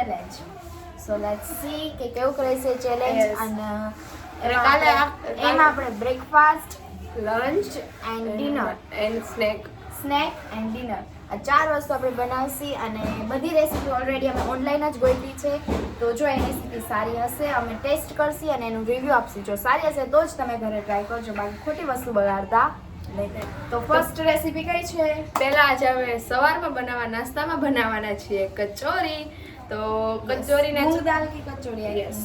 challenge. So let's see કે કેવું રહેશે challenge. Yes. અને કાલે એમાં આપણે breakfast, lunch and dinner, and snack. And dinner આ 4 વસ્તુ આપણે બનાવશી. અને બધી રેસીપી ઓલરેડી અમે ઓનલાઈન જ ગોતી છે. તો જો એ રેસીપી સારી હશે અમે ટેસ્ટ કરશી અને એનું રિવ્યૂ આપશી. જો સારી હશે તો જ તમે ઘરે ટ્રાય કરજો, બાકી ખોટી વસ્તુ બગાડતા નહીં. તો ફર્સ્ટ રેસીપી કઈ છે? પહેલા આજે અમે સવારમાં નાસ્તામાં બનાવવાના છીએ કચોરી. તો કચોરીને मूंग दाल की कचौड़ी. Yes.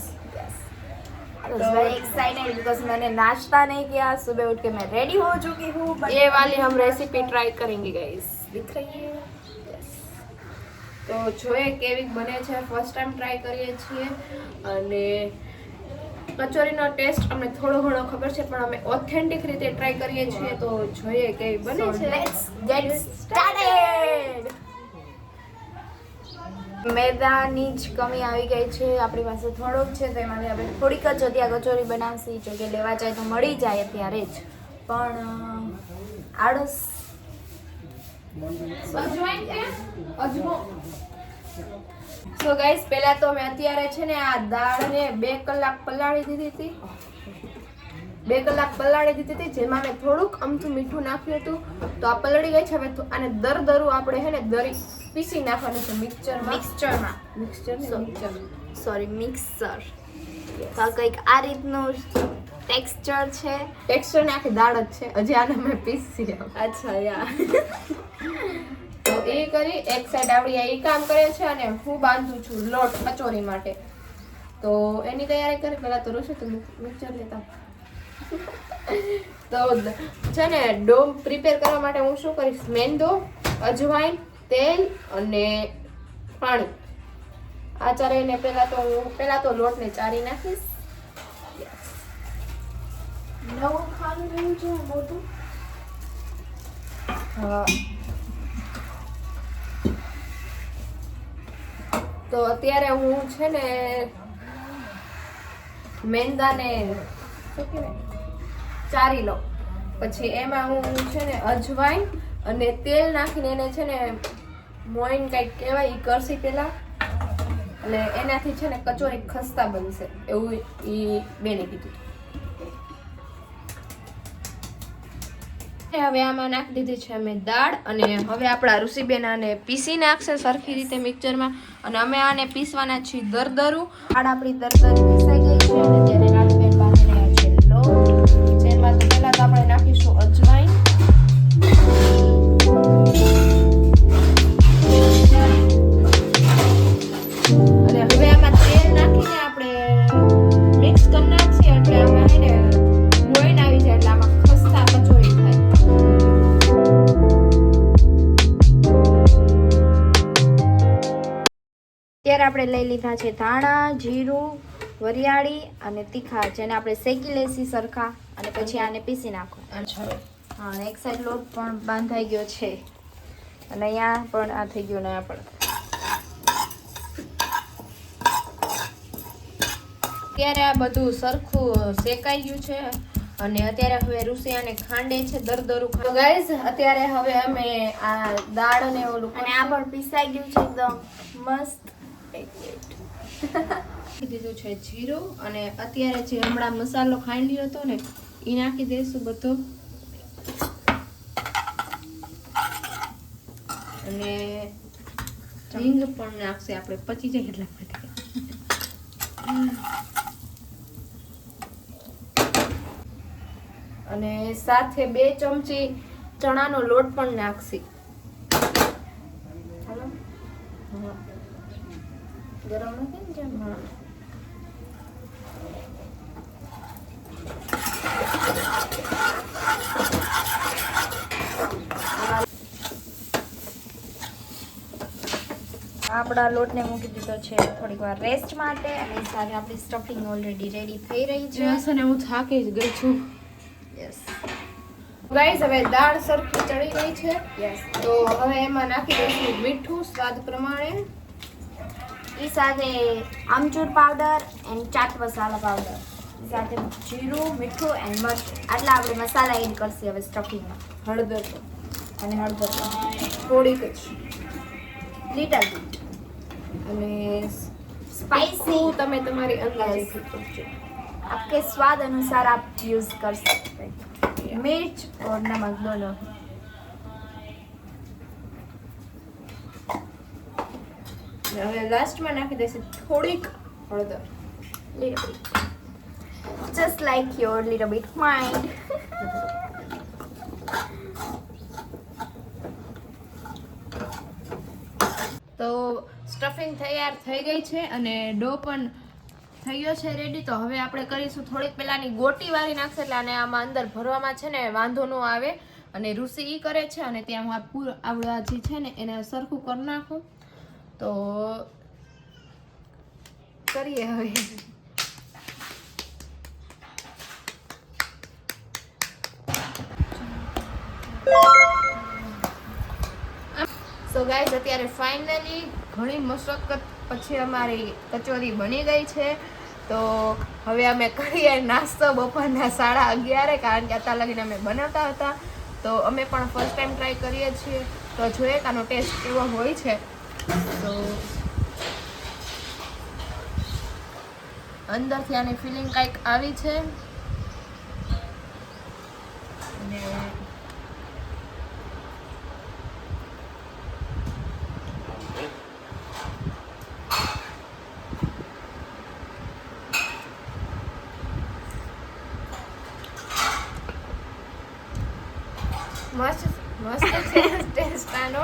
I was very excited because मैंने नाश्ता नहीं किया. सुबह उठ के मैं रेडी हो चुकी हूँ. but ये वाली हम रेसिपी ट्राई करेंगे गाइस. दिख रही है. તો જોઈએ કેવી બને છે. ફર્સ્ટ ટાઈમ ટ્રાય કરીએ છીએ અને કચોરીનો ટેસ્ટ અમને થોડો ઘણો ખબર છે પણ અમે ઓથેન્ટિક રીતે ટ્રાય કરીએ છીએ. તો જોઈએ કેવી બને So છે. let's get started. મેદાની જ કમી આવી ગઈ છે આપણી પાસે, થોડોક છે તો એમાંથી આપણે થોડીક જ ત્યાં કચોરી બનાવશી. જો કે લેવા જાય તો મળી જાય અત્યારે જ, પણ આળસ. સો ગાઈસ પહેલા તો મેં અત્યારે છે ને આ દાળને 2 કલાક પલાળી દીધી હતી. 2 કલાક પલાળી દીધી હતી જેમાં મેં થોડુંક અમથું મીઠું નાખ્યું હતું. તો આ પલળી ગઈ છે. હવે આને દરદરું આપણે છે ને દરી પીસી નાખવાનું છે મિક્સચરમાં. Sorry mixer. તો કંઈક આ રીતનું ટેક્સચર છે. ટેક્સચર ને આખી દાળ જ છે. હજી આને મેં પીસી. અચ્છા યા. તો એ કરી એક સાઈડ આપણી આ કામ કરે છે અને હું બાંધું છું લોટ કચોરી માટે. તો એની તૈયારી કરી. પહેલા તો રોશે તો મિક્સર લેતા. તો છે ને ડો પ્રિપેર કરવા માટે હું શું કરીશ, મેંદો, અજવાઈન, તેલ અને પાણી આ ચારેયને પહેલા તો લોટને ચારી નાખીશ. નવું ખાવાનું રહ્યું છે મોટું. તો અત્યારે હું છે ને મેંદાને શું કહેવાય ચારી લઉં. પછી એમાં હું છે ને અજવાઈન અને તેલ નાખીને એને છે ને મોઈન કંઈક કહેવાય એ કરશી પહેલા. એટલે એનાથી છે ને કચોરી ખસ્તા બનશે એવું એ બેને કીધું. હવે આમાં નાખી દીધી છે અમે દાળ અને હવે આપણા ઋષિબેન આને પીસી નાખશે સરખી રીતે મિક્સચરમાં. અને અમે આને પીસવાના છીએ દરદરું. દાળ આપણી દરદરી પીસાઈ ગઈ છે અને ત્યારે રાતુબેન બાંધી રહ્યા છે લોટ. જેમાં તો પહેલા તો આપણે નાખીશું અજવાઈન. અને હવે આમાં તેલ નાખીને આપણે મિક્સ કરી નાખીએ એટલે આમાં છે ને મોઈન આવી જાય એટલે આમાં ખસ્તા કચોરી થાય. ત્યારે આપણે લઈ લીધા છે ધાણા, જીરું, વરિયાળી અને તીખા, જેને આપણે શેકી લેસી સરખા અને પછી આને પીસી નાખો. અચ્છા. હા, અને એક સાઈડ લોટ પણ બાંધાઈ ગયો છે અને અહીંયા પણ આ થઈ ગયું ને આ પણ. અત્યારે આ બધું સરખું શેકાઈ ગયું છે અને અત્યારે હવે ઋષિ આને ખાંડે છે દરદરું. તો ગાઈઝ અત્યારે હવે અમે આ દાળ ને ઓલું અને આ પણ પીસાઈ ગયું છે એકદમ મસ્ત. દીધું છે જીરું અને અત્યારે જે હમણાં મસાલો ખાંડ્યો હતો ને એ નાખી દઈશું બધો. અને હિંગ પણ નાખશે આપણે પચી જાય એટલા માટે. અને સાથે 2 ચમચી ચણાનો લોટ પણ નાખશી. ચાલો ગરમ નથી ને જેમ. હા. આપણા લોટને મૂકી દીધો છે થોડીક વાર રેસ્ટ માટે અને સાથે આપણી સ્ટફિંગ ઓલરેડી રેડી થઈ રહી છે. અને હું થાકી જ ગઈ છું. યસ ગાઈઝ હવે દાળ સરખી ચડી ગઈ છે. યસ. તો હવે એમાં નાખી દઈશું મીઠું સ્વાદ પ્રમાણે. એ સાથે amchur powder and chaat masala powder, સાથે જીરું, મીઠું એન્ડ મરચું. આટલા આપણે મસાલા એડ કરશે હવે સ્ટફિંગમાં. હળદર અને હળદર થોડીક જ લિટલ બીટ. અને स्पाइसी તમે તમારી અંદાજેથી કરજો. आपके स्वाद अनुसार आप यूज कर सकते हैं. मिर्च और नमक दोनों. હવે લાસ્ટમાં નાખી દેશે થોડીક હળદર. Little bit. Just like your little bit mind. તો સ્ટફિંગ તૈયાર થઈ ગઈ છે અને ડો પણ થઈ ગયો છે રેડી. તો હવે આપણે કરીશું થોડીક પેલાની ગોટી વાળી નાખશે એટલે આને આમાં અંદર ભરવામાં છે ને વાંધો ન આવે. અને ઋષિ ઈ કરે છે અને ત્યાં હું આવડા જે છે ને એને સરખું કરી નાખું. તો કરીએ હવે. સો ગાઈઝ અત્યારે ફાઇનલી ઘણી મશક્કત પછી અમારી કચોરી બની ગઈ છે. તો હવે અમે કરીએ નાસ્તો બપોરના 11:30 કારણ કે અત્યાર લગીને અમે બનાવતા હતા. તો અમે પણ ફર્સ્ટ ટાઈમ ટ્રાય કરીએ છીએ. તો જોઈએ કે આનો ટેસ્ટ કેવો હોય છે. તો અંદરથી આની ફિલિંગ કંઈક આવી છે અને મસ્ત છે ટેસ્ટ આનો.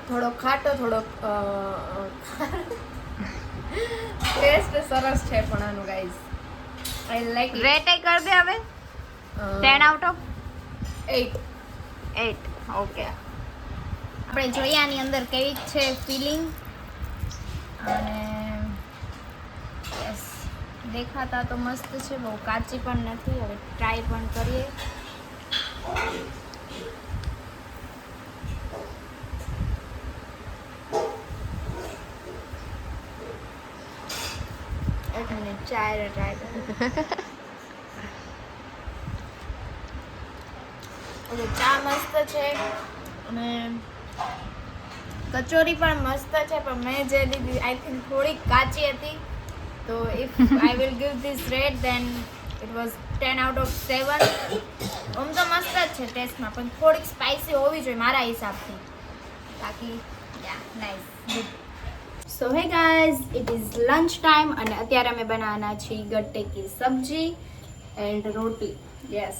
થોડો ખાટો થોડો ટેસ્ટ સરસ છે પણ આનું guys I like it. Rate कर दे હવે 10 out of 8. 8. ઓકે. આપણે જોઈએ આની અંદર કેવી છે ફિલિંગ. અને યસ દેખાતા તો મસ્ત છે, બહુ કાચી પણ નથી. હવે ટ્રાય પણ કરીએ. એક મિનિટ ટ્રાય કરીએ. ઓકે, ચા મસ્ત છે અને કચોરી પણ મસ્ત છે, પણ મેં જે લીધી આઈ થિંક થોડીક કાચી હતી. તો if I will give this rate then it was 10 out of 7. આમ તો મસ્ત જ છે ટેસ્ટમાં, પણ થોડીક સ્પાઇસી હોવી જોઈએ મારા હિસાબથી. બાકી યા nice good. So hey guys, it is lunch time અને અત્યારે અમે બનાવવાના છીએ ગટ્ટે કી સબ્જી એન્ડ રોટી. યસ,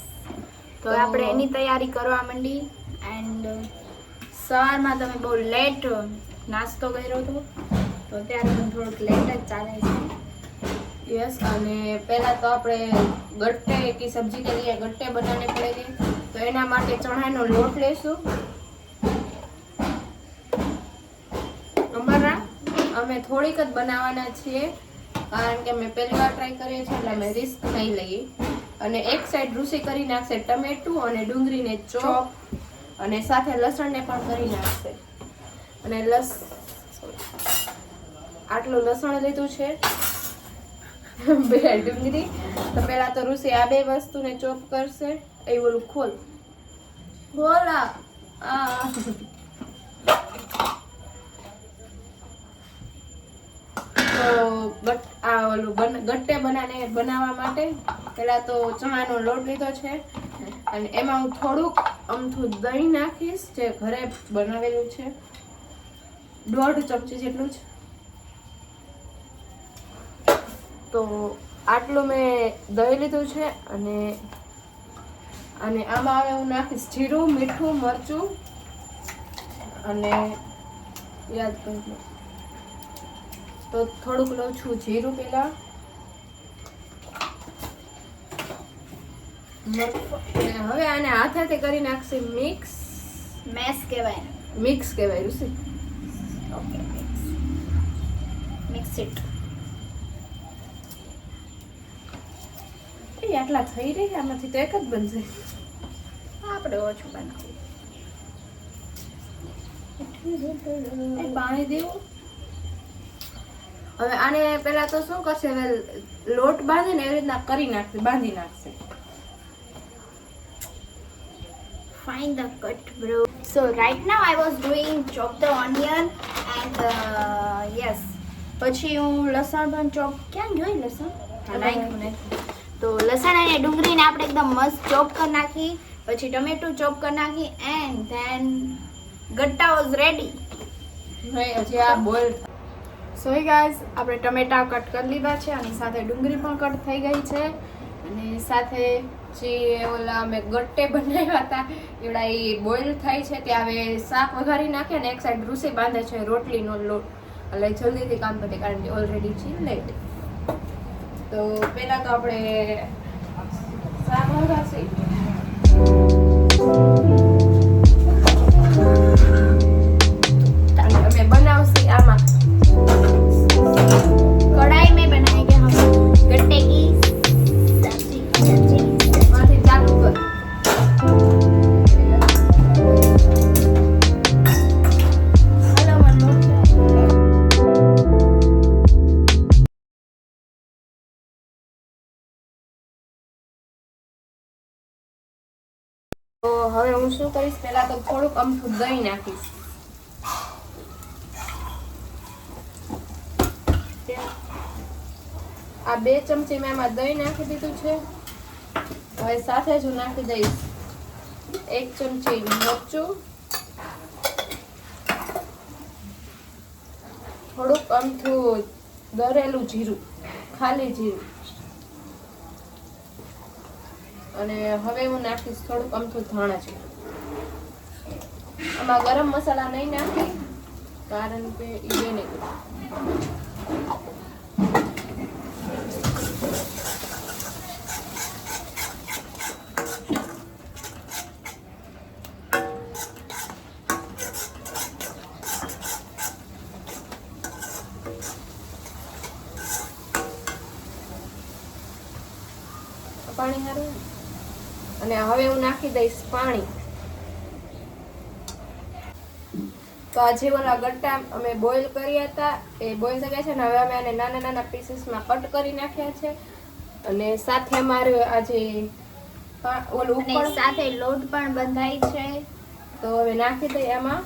તો આપણે એની તૈયારી કરવા માંડી. એન્ડ સવારમાં તમે બહુ લેટ નાસ્તો કર્યો હતો, તો અત્યારે પણ થોડુંક લેટ જ ચાલે છે. यस, અને પહેલા તો આપણે ગટ્ટે કી સબ્જી કે લીએ ગટ્ટે બનાને પડેગે. તો એના માટે ચણાનો લોટ લેશું. અમારા અમે થોડીક જ બનાવવાના છીએ કારણ કે અમે પહેલી વાર ટ્રાય કરીએ છીએ એટલે અમે રિસ્ક નહીં લઈએ. અને એક સાઈડ ઋષિ કરી નાખશે ટમેટું અને ડુંગળીને ચોપ અને સાથે લસણને પણ કરી નાખશે. અને આટલું લસણ લીધું છે, 2 ડુંગળી. તો પહેલા તો ઋષિ આ 2 વસ્તુને ચોપ કરશે. એ ઓલું ખોલ બોલા તો આ ઓલું ગટ્ટે બનાવવા માટે પહેલા તો ચણાનો લોટ લીધો છે અને એમાં હું થોડુંક અમથું દહીં નાખીશ જે ઘરે બનાવેલું છે, 1.5 ચમચી જેટલું જ. તો આટલું મેં દહીં લીધું છે અને આમાં હવે હું નાખીશ જીરું, મીઠું, મરચું અને યાદ કરી તો થોડુંક લઉં છું જીરું પહેલા, હવે આને હાથેથી કરી નાખશે મિક્સ. મિક્સ કહેવાય ઋષિ. Okay, mix it. આટલા થઈ રહી, આમાંથી તો એક જ બનશે. આપણે ઓછું બનાવું. પાણી દેવું. હવે આને પહેલા તો શું કરશે, હવે લોટ બાંધે ને એવી રીતના કરી નાખશે, બાંધી નાખશે. Find the cut, bro. So right now I was doing chop the onion and yes પછી હું લસણ પણ ચોપ ક્યાં ગયો લસણ નાખ્યું તો લસણ અને ડુંગળીને આપણે એકદમ મસ્ત ચોપ કરી નાખી પછી ટમેટું ચોપ કરી નાખી એન્ડ ધેન ગટ્ટા વોઝ રેડી હજી આ બોલ સો ગાઈઝ આપણે ટમેટા કટ કરી લીધા છે અને સાથે ડુંગળી પણ કટ થઈ ગઈ છે અને સાથે જે ઓલા મેં ગટ્ટે બનાવ્યા હતા એવડા એ બોઇલ થાય છે ત્યાં હવે શાક વઘારી નાખે ને એક સાઈડ રૂસી બાંધે છે રોટલીનો લોટ એટલે જલ્દીથી કામ પતે કારણ કે ઓલરેડી છે લેટ તો પહેલા તો આપણે શાક વઘારશી અમે બનાવશી આમાં कढ़ाई में बनाएंगे हम गट्टे की सब्जी માંથી ચાલુ કર हेलो मनो તો હવે હું શું કરીશ પહેલા તો થોડુંક અમથું દહીં નાખીશ આ 2 ચમચી મેં એમાં દહીં નાખી દીધું છે હવે સાથે જ હું નાખી દઈશ 1 ચમચી મરચું થોડુંક અમથું દરેલું જીરું ખાલી જીરું અને હવે હું નાખીશ થોડુંક અમથું ધાણા જીરું આમાં ગરમ મસાલા નહીં નાખી કારણ કે એ નહીં પાણી હારું અને હવે હું નાખી દઈશ પાણી તો આજે ઓલા ગટ્ટા અમે બોઇલ કર્યા હતા એ બોઇલ થઈ ગયા છે ને હવે અમે આને નાના નાના પીસીસમાં કટ કરી નાખ્યા છે અને સાથે અમારે આજે ઓલું અને ઉપર સાથે લોટ પણ બંધાય છે તો હવે નાખી દઈએ એમાં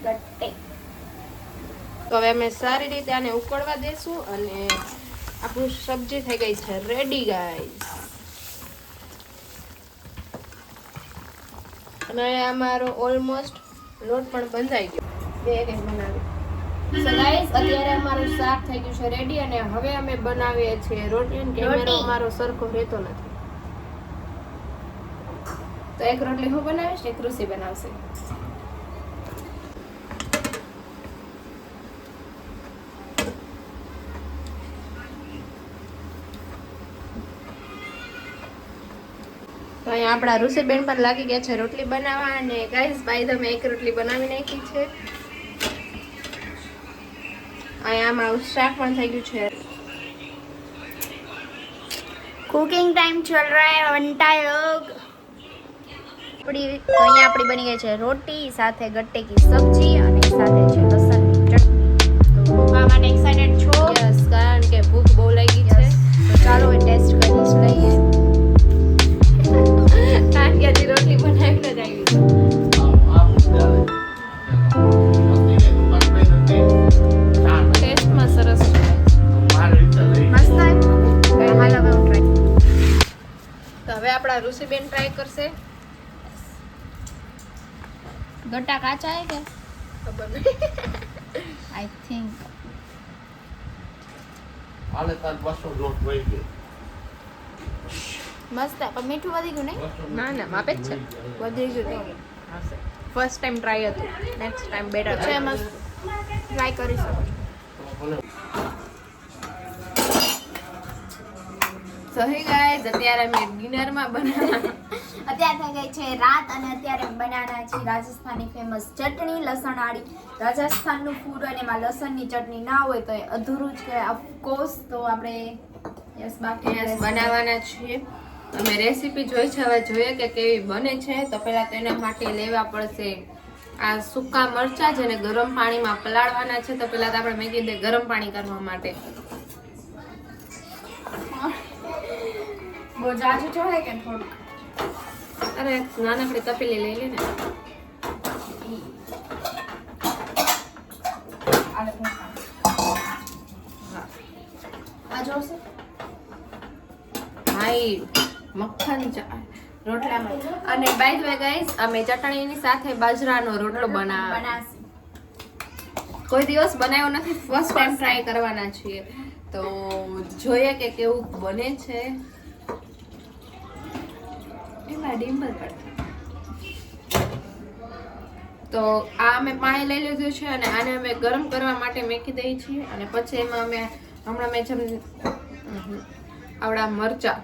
ગટ્ટે તો હવે અમે સારી રીતે આને ઉકળવા દેશું અને આપણું સબ્જી થઈ ગઈ છે રેડી ગાઈસ અને અમારો ઓલમોસ્ટ લોટ પણ બંધાઈ ગયો બે એક બનાવી સો ગાઈસ અત્યારે અમારું શાક થઈ ગયું છે રેડી અને હવે અમે બનાવીએ છીએ રોટલી અને કેમેરો રોટી. અમારો સરખો રહેતો નથી તો એક રોટલી હું બનાવીશ એક ઋષિ બનાવશે તો અહીંયા આપણા ઋષિબેન પણ લાગી ગયા છે રોટલી બનાવવા અને ગાઈસ ભાઈ તમે એક રોટલી બનાવી નાખી છે અહીંયા આમાં શાક પણ થઈ ગયું છે कुकिंग टाइम चल रहा है वनटा लोग આપણી તો અહીંયા આપણી બની ગઈ છે રોટી સાથે ગટ્ટે કી સબ્જી અને સાથે છે લસણની ચટણી તો ખાવા માટે એક્સાઇટેડ છો યસ કારણ કે ભૂખ બહુ લાગી છે તો ચાલો એ ટેસ્ટ કરી જ લઈએ કારણ કે હજી રોટલી બનાવીને જ આવી છે ટેસ્ટમાં સરસ છે મસ્ત છે હાલ હવે હું ટ્રાય તો હવે આપણા ઋષિબેન ટ્રાય કરશે ગટ્ટા કાચા હે કે ખબર નહીં આઈ થિંક હાલે તાર 200 લોટ વહી ગયો મસ્ત પણ મીઠું વધી ગયું નહીં ના ના માપે જ છે વધી ગયું ફર્સ્ટ ટાઈમ ટ્રાય હતું નેક્સ્ટ ટાઈમ બેટર છે મસ્ત ટ્રાય કરી શકો સો હે ગાઈઝ અત્યારે અમે ડિનરમાં બનાવવાના અત્યારે થઈ ગઈ છે રાત અને અત્યારે બનાવવાના છે રાજસ્થાની ફેમસ ચટણી લસણવાળી રાજસ્થાનનું ફૂડ અને એમાં લસણની ચટણી ના હોય તો એ અધૂરું જ કહેવાય ઓફકોર્સ તો આપણે યસ બાકી Yes, બનાવવાના છીએ અમે રેસીપી જોઈ છે હવે જોઈએ કે કેવી બને છે તો પહેલા તો એના માટે લેવા પડશે આ સૂકા મરચા જેને ગરમ પાણીમાં પલાળવાના છે તો પહેલા તો આપણે મેં કીધું ગરમ પાણી કરવા માટે બહુ જાજુ જોઈએ કે થોડુંક અરે નાનકડી તપેલી લઈ લે ને આલે હું હા આ જોશે હાઈ મક્ખન ચા રોટલામાં. અને બાય ધ વે ગાઈસ, અમે ચટણીની સાથે બાજરાનો રોટલો બનાવશે. કોઈ દિવસ બનાવ્યો નથી, ફર્સ્ટ ટાઈમ ટ્રાય કરવાના છીએ. તો જોઈએ કે કેવું બને છે. એમાં ડિમ્પલ પડે. તો આ અમે પાણી લઈ લીધું છે અને આને અમે ગરમ કરવા માટે મૂકી દઈએ છીએ. અને પછી એમાં અમે હમણાં મેં જેમ આવડા મરચા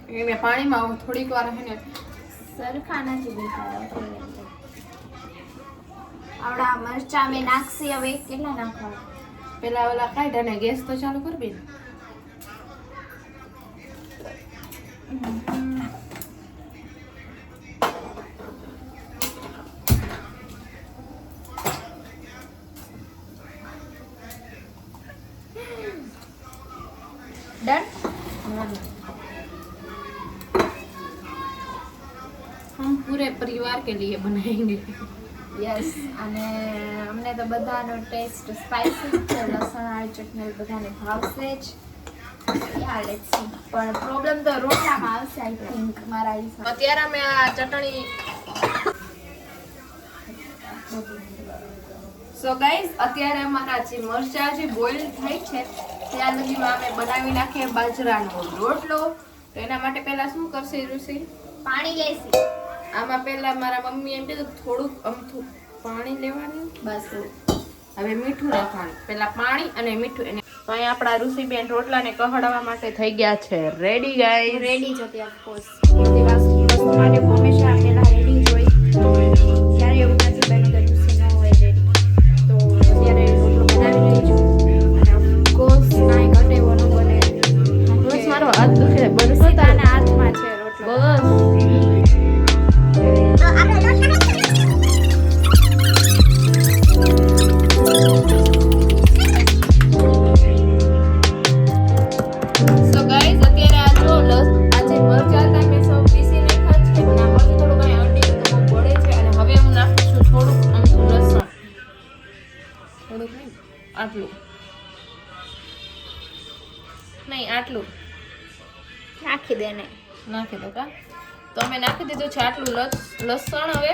એ મેં પાણીમાં થોડીક વાર હે ને સરખા નથી દેખાતા. આવડા મરચા મેં નાખશી. હવે કેટલા નાખવા? પેલા ઓલા કાઢ અને ગેસ તો ચાલુ કરવી ને. ડન. हम पूरे परिवार के लिए बनाएंगे. યસ. અને અમને તો બધાનો ટેસ્ટ સ્પાઈસી છે. લસણ વાળી ચટણી બધાને ભાવશે જ. યા લેટ્સ સી. પણ પ્રોબ્લેમ તો રોટલામાં આવશે આઈ થિંક મારા હિસાબે. અત્યારે અમે આ ચટણી સો ગાઈઝ, અત્યારે અમારા જે મરચા જે બોઇલ થાય છે ત્યાં સુધીમાં અમે બનાવી નાખીએ બાજરાનો રોટલો. તો એના માટે પહેલા શું કરશે ઋષિ? પાણી લેસી. આમાં પહેલા મારા મમ્મી એમ કીધું થોડુંક અમથું પાણી લેવાનું, બસ. હવે મીઠું નાખવાનું. પહેલા પાણી અને મીઠું. એને તો અહીંયા આપણા ઋષિબેન રોટલાને કહડવા માટે થઈ ગયા છે રેડી ગાઈઝ. રેડી જ હતી ઓફકોર્સ. બધી વસ્તુ માટે હંમેશા પહેલા રેડી જ હોય. ક્યારે એવું નથી બન્યું કે ગુસ્સે ન હોય રેડી. તો અત્યારે રોટલો બનાવી રહી છું. અને ઓફકોર્સ કાંઈ ઘટે એવો ન બને. બસ મારો હાથ દુખે બંધ કરતા. સીતાના હાથમાં છે રોટલો. બસ સો ગાઈઝ, અત્યારે આ જો આ જે મરચાં હતા મેં સૌ પીસી નાખ્યા છે અને આમાંથી થોડું કાંઈ અંડી તો બહુ બળે છે. અને હવે હું નાખું છું થોડુંક અમથું લસણ. થોડુંક નહીં, આટલું નહીં, આટલું નાખી દે ને. નાખી દો કા. તો અમે નાખી દીધું છે આટલું લસણ હવે.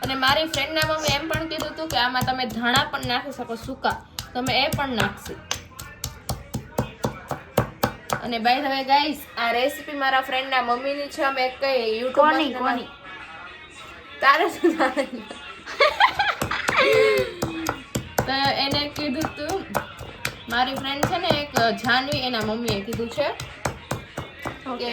અને મારી ફ્રેન્ડના મમ્મી એમ પણ કીધું હતું કે આમાં તમે ધાણા પણ નાખી શકો સૂકા, તમે એ પણ નાખશી. અને બાય ધ વે ગાઈસ, આ રેસીપી મારા ફ્રેન્ડના મમ્મીની છે. અમે કઈ યુટ્યુબ કોની? તારે શું જાણે? તો એને કીધું તું, મારી ફ્રેન્ડ છે ને એક જાનવી, એના મમ્મીએ કીધું છે કે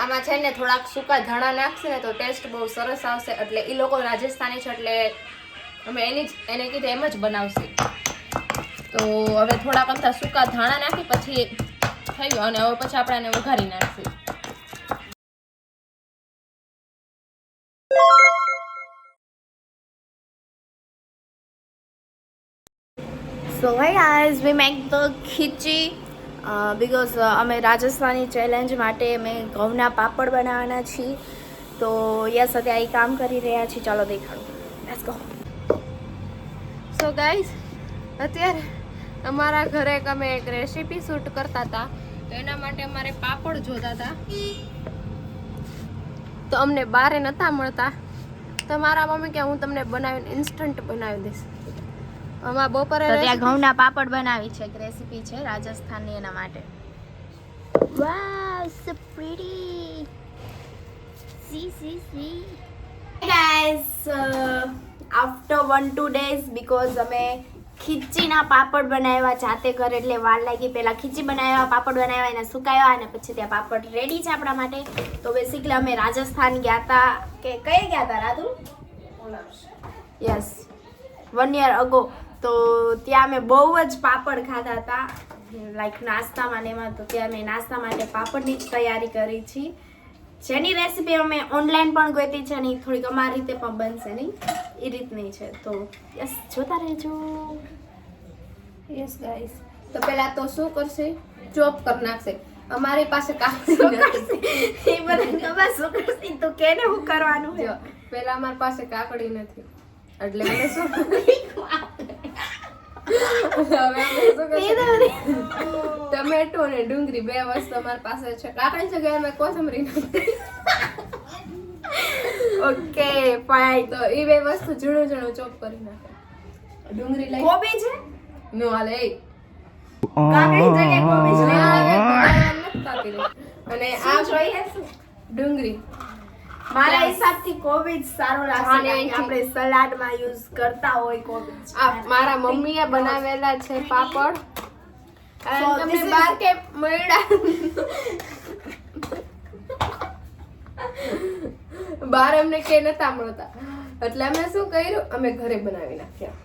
આમાં છે ને થોડાક સૂકા ધાણા નાખશે ને તો ટેસ્ટ બહુ સરસ આવશે. એટલે એ લોકો રાજસ્થાની છે એટલે અમે એને કીધું એમ જ બનાવશે. તો હવે થોડાક અમથા સૂકા ધાણા નાખી પછી થઈ ગયું. અને હવે પછી આપણે એને વઘારી નાખશું. So hey guys, we make the ખીચી because અમે રાજસ્થાની ચેલેન્જ માટે અમે ઘઉંના પાપડ બનાવવાના છીએ. તો યસ, અત્યારે કામ કરી રહ્યા છીએ. ચાલો દેખાડું. Let's go. સો ગાઈઝ, અત્યારે અમારા ઘરે અમે એક રેસીપી શૂટ કરતા હતા. તો એના માટે અમારે પાપડ જોતા હતા. તો અમને બારે નતા મળતા. તો મારા મમ્મી કે હું તમને બનાવીને ઇન્સ્ટન્ટ બનાવી દઈશ. અમારા બપોરે ત્યાં ઘઉંના પાપડ બનાવી છે. એક રેસીપી છે રાજસ્થાનની, એના માટે. વાવ, સો pretty. See. Hey guys, after 1-2 days because અમે ખીચીના પાપડ બનાવ્યા જાતે ઘરે, એટલે વાર લાગી. પહેલા ખીચી બનાવ્યા, પાપડ બનાવ્યા, એને સુકાવ્યા અને પછી ત્યાં પાપડ રેડી છે આપણા માટે. તો બેસિકલી અમે રાજસ્થાન ગયા હતા. કે કઈ ગયા હતા રાધુ? Yes, 1 year ago. તો ત્યાં અમે બહુ જ પાપડ ખાધા હતા, લાઈક નાસ્તામાં ને એમાં. તો ત્યાં મેં નાસ્તા માટે પાપડની જ તૈયારી કરી છે, જેની રેસીપી અમે ઓનલાઈન પણ ગોતી છે અને થોડીક અમારી રીતે પણ બનશે નહીં એ રીતની છે. તો યસ, જોતા રહેજો. યસ ગાઈસ, તો પહેલા તો શું કરશે? ચોપ કરી નાખશે. અમારી પાસે કાકડી એ બધાને ખબર શું કરશે, તો કેને શું કરવાનું છે. પહેલા અમારી પાસે કાકડી નથી એટલે અમે શું હવે આપણે શું કરશું? ટમેટો અને ડુંગળી બે વસ્તુ અમારી પાસે છે. કાકડી જગ્યાએ અમે કોથમરી નાખી. Okay fine. તો એ બે વસ્તુ ઝીણું ઝીણું ચોપ કરી નાખે. ડુંગળી લઈ કોબી છે નો હાલે એ કાકડી જગ્યાએ કોબી છે. અને આ જોઈએ ડુંગળી. મારા હિસાબથી કોબી જ સારો લાગશે અને કારણ કે આપણે સલાડમાં યુઝ કરતા હોય કોબી. આ મારા મમ્મીએ બનાવેલા છે પાપડ. અને So તમને this is- બાર કે મળ્યા બાર અમને કે નતા મળતા એટલે અમે શું કર્યું અમે ઘરે બનાવી નાખ્યા.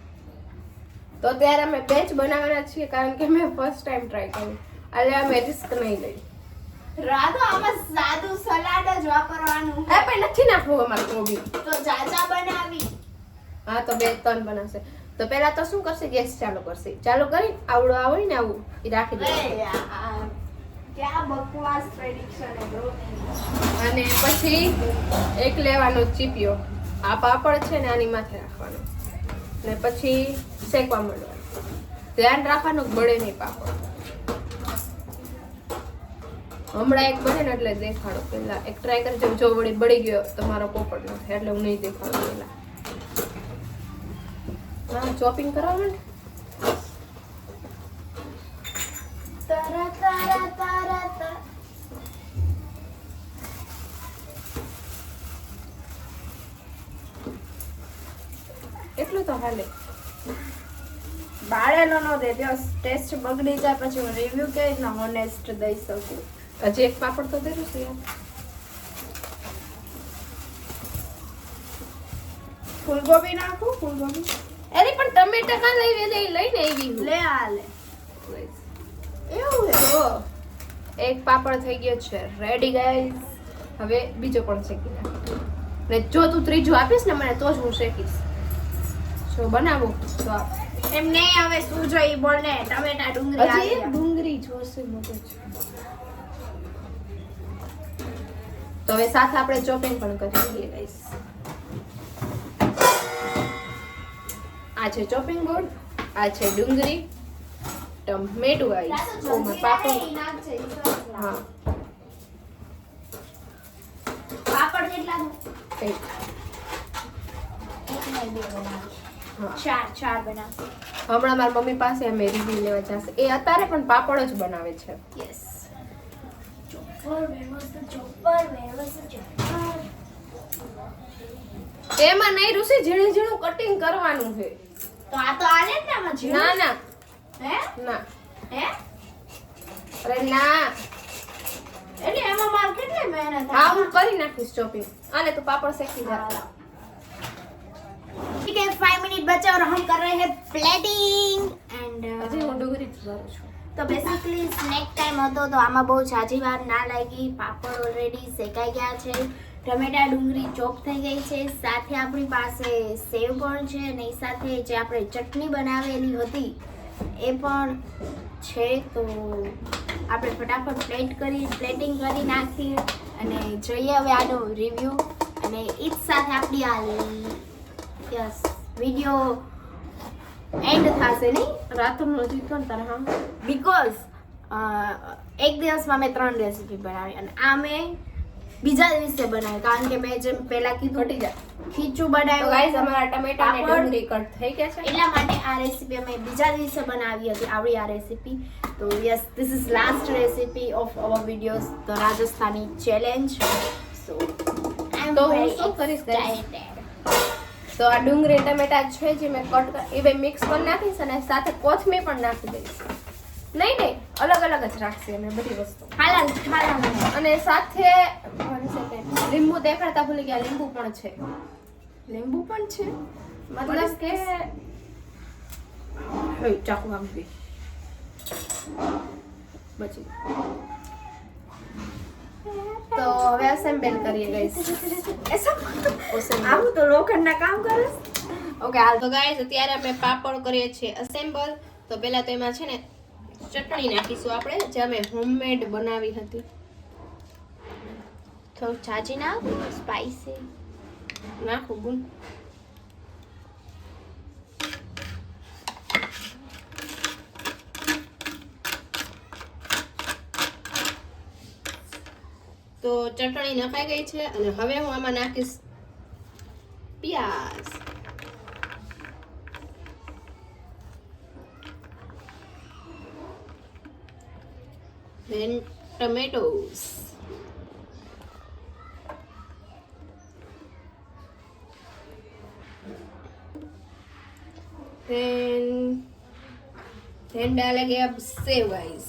તો ત્યારે અમે બેચ બનાવેલા છીએ કારણ કે મેં ફર્સ્ટ ટાઈમ ટ્રાય કર્યું એટલે અમે રિસ્ક નહીં લઈ. રાધો આમાં સાદું સલાડ જ વાપરવાનું. આ પણ નથી નાખવું અમારે કોબી. તો જાજા બનાવી. હા તો 2-3 બનાવશે. તો પહેલા તો શું કરશે ગેસ ચાલુ કરશે. ચાલુ કરી આવડો આવે ને આવું એ રાખી દે. क्या बकवास प्रेडिक्शन है ब्रो. અને પછી એક લેવાનો ચીપિયો. આ પાપડ છે ને આની માથે રાખવાનો ને પછી શેકવા માંડવાનું. ધ્યાન રાખવાનું બળે નહીં પાપડ. હમણાં એક બને ને એટલે દેખાડો પેલા એક ટ્રાય કરજો. જો વળી બળી ગયો તો મારો પોપડ ન થાય એટલે હું નહીં દેખાડું પેલા. હા ચોપિંગ કરવા માંડ. તારા તારા તારા તારા. એટલું તો હાલે. બાળેલો નો દે દો. ટેસ્ટ બગડી જાય પછી હું રિવ્યુ કેવી રીતના હોનેસ્ટ દઈ શકું. હજી એક પાપડ તો દેરું છે યાર. ફૂલગોબી નાખું ફૂલગોબી. અરે પણ ટમેટા કાં લઈને લઈને આવી હું. લે આ લે. એવું છે. તો એક પાપડ થઈ ગયો છે રેડી ગાઈઝ. હવે બીજો પણ શેકી નાખ. ને જો તું ત્રીજું આપીશ ને મને તો જ હું શેકીશ. જો બનાવું તો આપ. એમ નહીં હવે શું જોઈ બોલ ને. ટમેટા ડુંગળી હજી આવી. ડુંગળી જોશે મગજ. તો હવે સાથે આપણે ચોપિંગ પણ કરી લઈએ ગાઈઝ. આ છે ચોપિંગ બોર્ડ. આ છે ડુંગળી ટમેટું ગાઈઝ. ઓ માય પાપડ. હા પાપડ કેટલા દઉં? એક. એક નહીં, બે બનાવીશ. હા ચાર બનાવશે. હમણાં મારી મમ્મી પાસે અમે રિવ્યુ લેવા જશે. એ અત્યારે પણ પાપડ જ બનાવે છે. યસ. Chopper waves chopper. એમાં નહીં ઋષિ ઝીણું ઝીણું કટિંગ કરવાનું છે. તો આ તો આલે જ ને આમાં જીરું. ના ના હે ના હે અરે ના એટલે એમાં માર કેટલી મહેનત હા હું કરી નાખીશ ચોપિંગ. આને તું પાપડ શેકી જા. ठीक है 5 मिनट बचे और हम कर रहे हैं प्लेटिंग एंड હજી હું ડુંગળી જ કરું છું. તો બેસિકલી સ્નેક ટાઈમ હતો તો આમાં બહુ ઝાઝી વાર ના લાગી. પાપડ ઓલરેડી શેકાઈ ગયા છે. ટમેટા ડુંગળી ચોપ થઈ ગઈ છે. સાથે આપણી પાસે સેવ પણ છે અને એ સાથે જે આપણે ચટણી બનાવેલી હતી એ પણ છે. તો આપણે ફટાફટ પ્લેટિંગ કરી નાખીએ અને જોઈએ હવે આનો રિવ્યુ. અને એ જ સાથે આપણી આ યસ વિડીયો એન્ડ થશે નહીં રાતનું હજી કોણ તારે હા બીકોઝ એક દિવસમાં મેં 3 રેસીપી બનાવી અને આ મેં બીજા દિવસે બનાવી કારણ કે મેં જેમ પહેલા કીધું ઘટી જાય. ખીચું તો બનાવ્યું ગાઈઝ અમારા ટમેટા અને પાપડ. ડુંગળી કટ થઈ ગયા છે. એટલા માટે આ રેસીપી અમે બીજા દિવસે બનાવી હતી આવડી આ રેસીપી. તો yes this is last recipe of our videos the Rajasthani challenge. So તો હું શું કરીશ guys? તો આ ડુંગળી ટમેટા છે જે મેં કટ એ બે મિક્સ કરી નાખીશ અને સાથે કોથમીર પણ નાખી દઈશ. નહીં અલગ અલગ જ રાખશે અમે બધી વસ્તુ. હાલાલ અને સાથે લીંબુ દેખાડતા ભૂલી ગયા. લીંબુ પણ છે મતલબ કે હવે ચાકુ આપી બચી. તો હવે અસેમ્બલ કરીએ ગાઈસ. આવું તો લોખંડના કામ કરે. ઓકે હાલ તો ગાઈસ અત્યારે અમે પાપડ કરીએ છીએ અસેમ્બલ. તો પહેલા તો એમાં છે ને ચટણી નાખીશું આપણે જે અમે હોમમેડ બનાવી હતી. થોડું ચાચી ના સ્પાઈસી નાખું ગુણ. તો ચટણી નખાઈ ગઈ છે અને હવે હું આમાં નાખીશ પ્યાજ. Then tomatoes. Then डालेंगे अब सेव गाइस.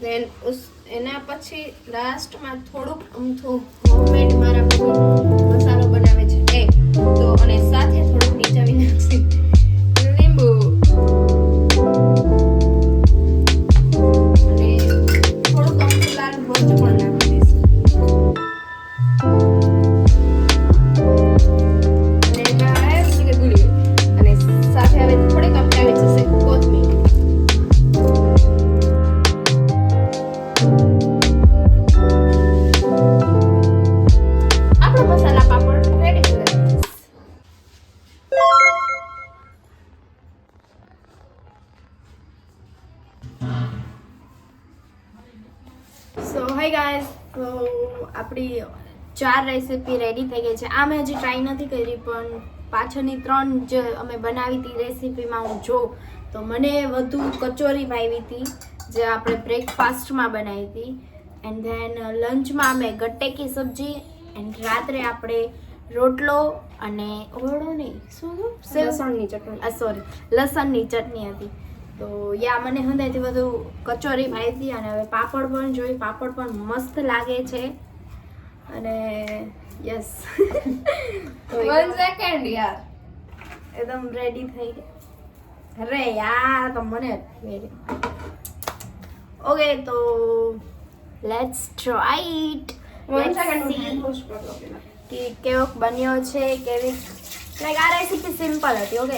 Then એના પછી લાસ્ટમાં થોડુંક અમથું હોમમેડ મારા મમ્મી મસાલો બનાવે છે એ તો અને સાથે થોડુંક નીચાવી નાખી લીંબુ અને થોડુંક અમથું લાલ મરચ પણ નાખી દઈશ અને એમાં ગુલી અને સાથે હવે થોડીક આપણે આવી જશે કોથમીર. મસાલા પાપડ રેડી છે. સો હાય ગાઈઝ, તો આપણી 4 રેસીપી રેડી થઈ ગઈ છે. આ મેં હજી ટ્રાય નથી કરી, પણ પાછળની 3 જે અમે બનાવી હતી રેસીપીમાં હું જોઉં તો મને વધુ કચોરી ભાવી હતી, જે આપણે બ્રેકફાસ્ટમાં બનાવી હતી. એન્ડ ધેન લંચમાં અમે ગટ્ટેકી સબ્જી, એન્ડ રાત્રે આપણે રોટલો અને ઓળો નહીં શું લસણની ચટણી સોરી લસણની ચટણી હતી. તો યા મને હંધાઈથી વધુ કચોરી ભાઈ હતી. અને હવે પાપડ પણ જોઈ, પાપડ પણ મસ્ત લાગે છે. અને યસ 1 સેકન્ડ યાર એકદમ રેડી થઈ ગઈ. અરે યાર તો મને ઓકે, તો લેટ્સ ટ્રાય ઇટ. 1 સેકન્ડ કે કેવો બન્યો છે, કેવી લાઈક આ રેસીપી સિમ્પલ હતી. ઓકે,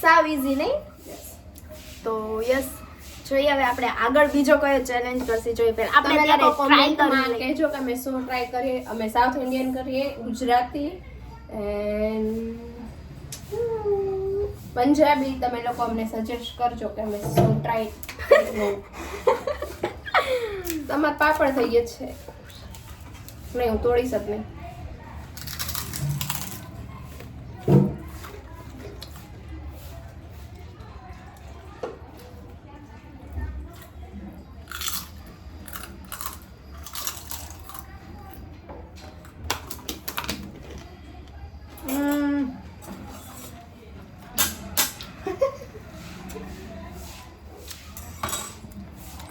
સાવ ઇઝી નહીં? તો યસ, જોઈએ હવે આપણે આગળ બીજો કયો ચેલેન્જ કરશી. જોઈએ પહેલા આપણે ત્યારે ટ્રાય કરી કહેજો કે અમે શું ટ્રાય કરીએ. અમે સાઉથ ઇન્ડિયન કરીએ, ગુજરાતી એન્ડ પંજાબી. તમે લોકો અમને સજેસ્ટ કરજો કે અમે શું ટ્રાય તમારા પાપડ થઈ ગયા છે. નહીં, હું તોડીશ જ નહીં.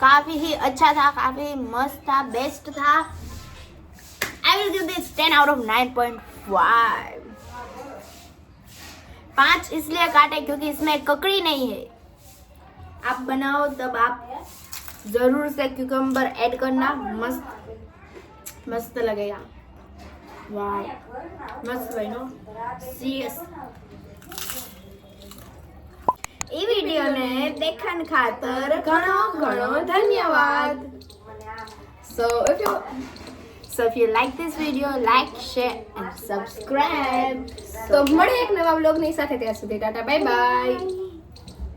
काफी ही अच्छा था, काफी मस्त था, बेस्ट था. I will give this 10 out of 9.5. 5 इसलिए काटे क्योंकि इसमें ककड़ी नहीं है. आप बनाओ तब आप जरूर से क्यूकम्बर ऐड करना, मस्त मस्त लगेगा. वाह, मस्त बनो सीरियस. એ વિડીયોને દેખણ ખાતર ઘણો ઘણો ધન્યવાદ. So if you like this video, like, share and subscribe. તો મળીએ એક નવા વ્લોગની સાથે. ત્યાં સુધી ટાટા, બાય બાય.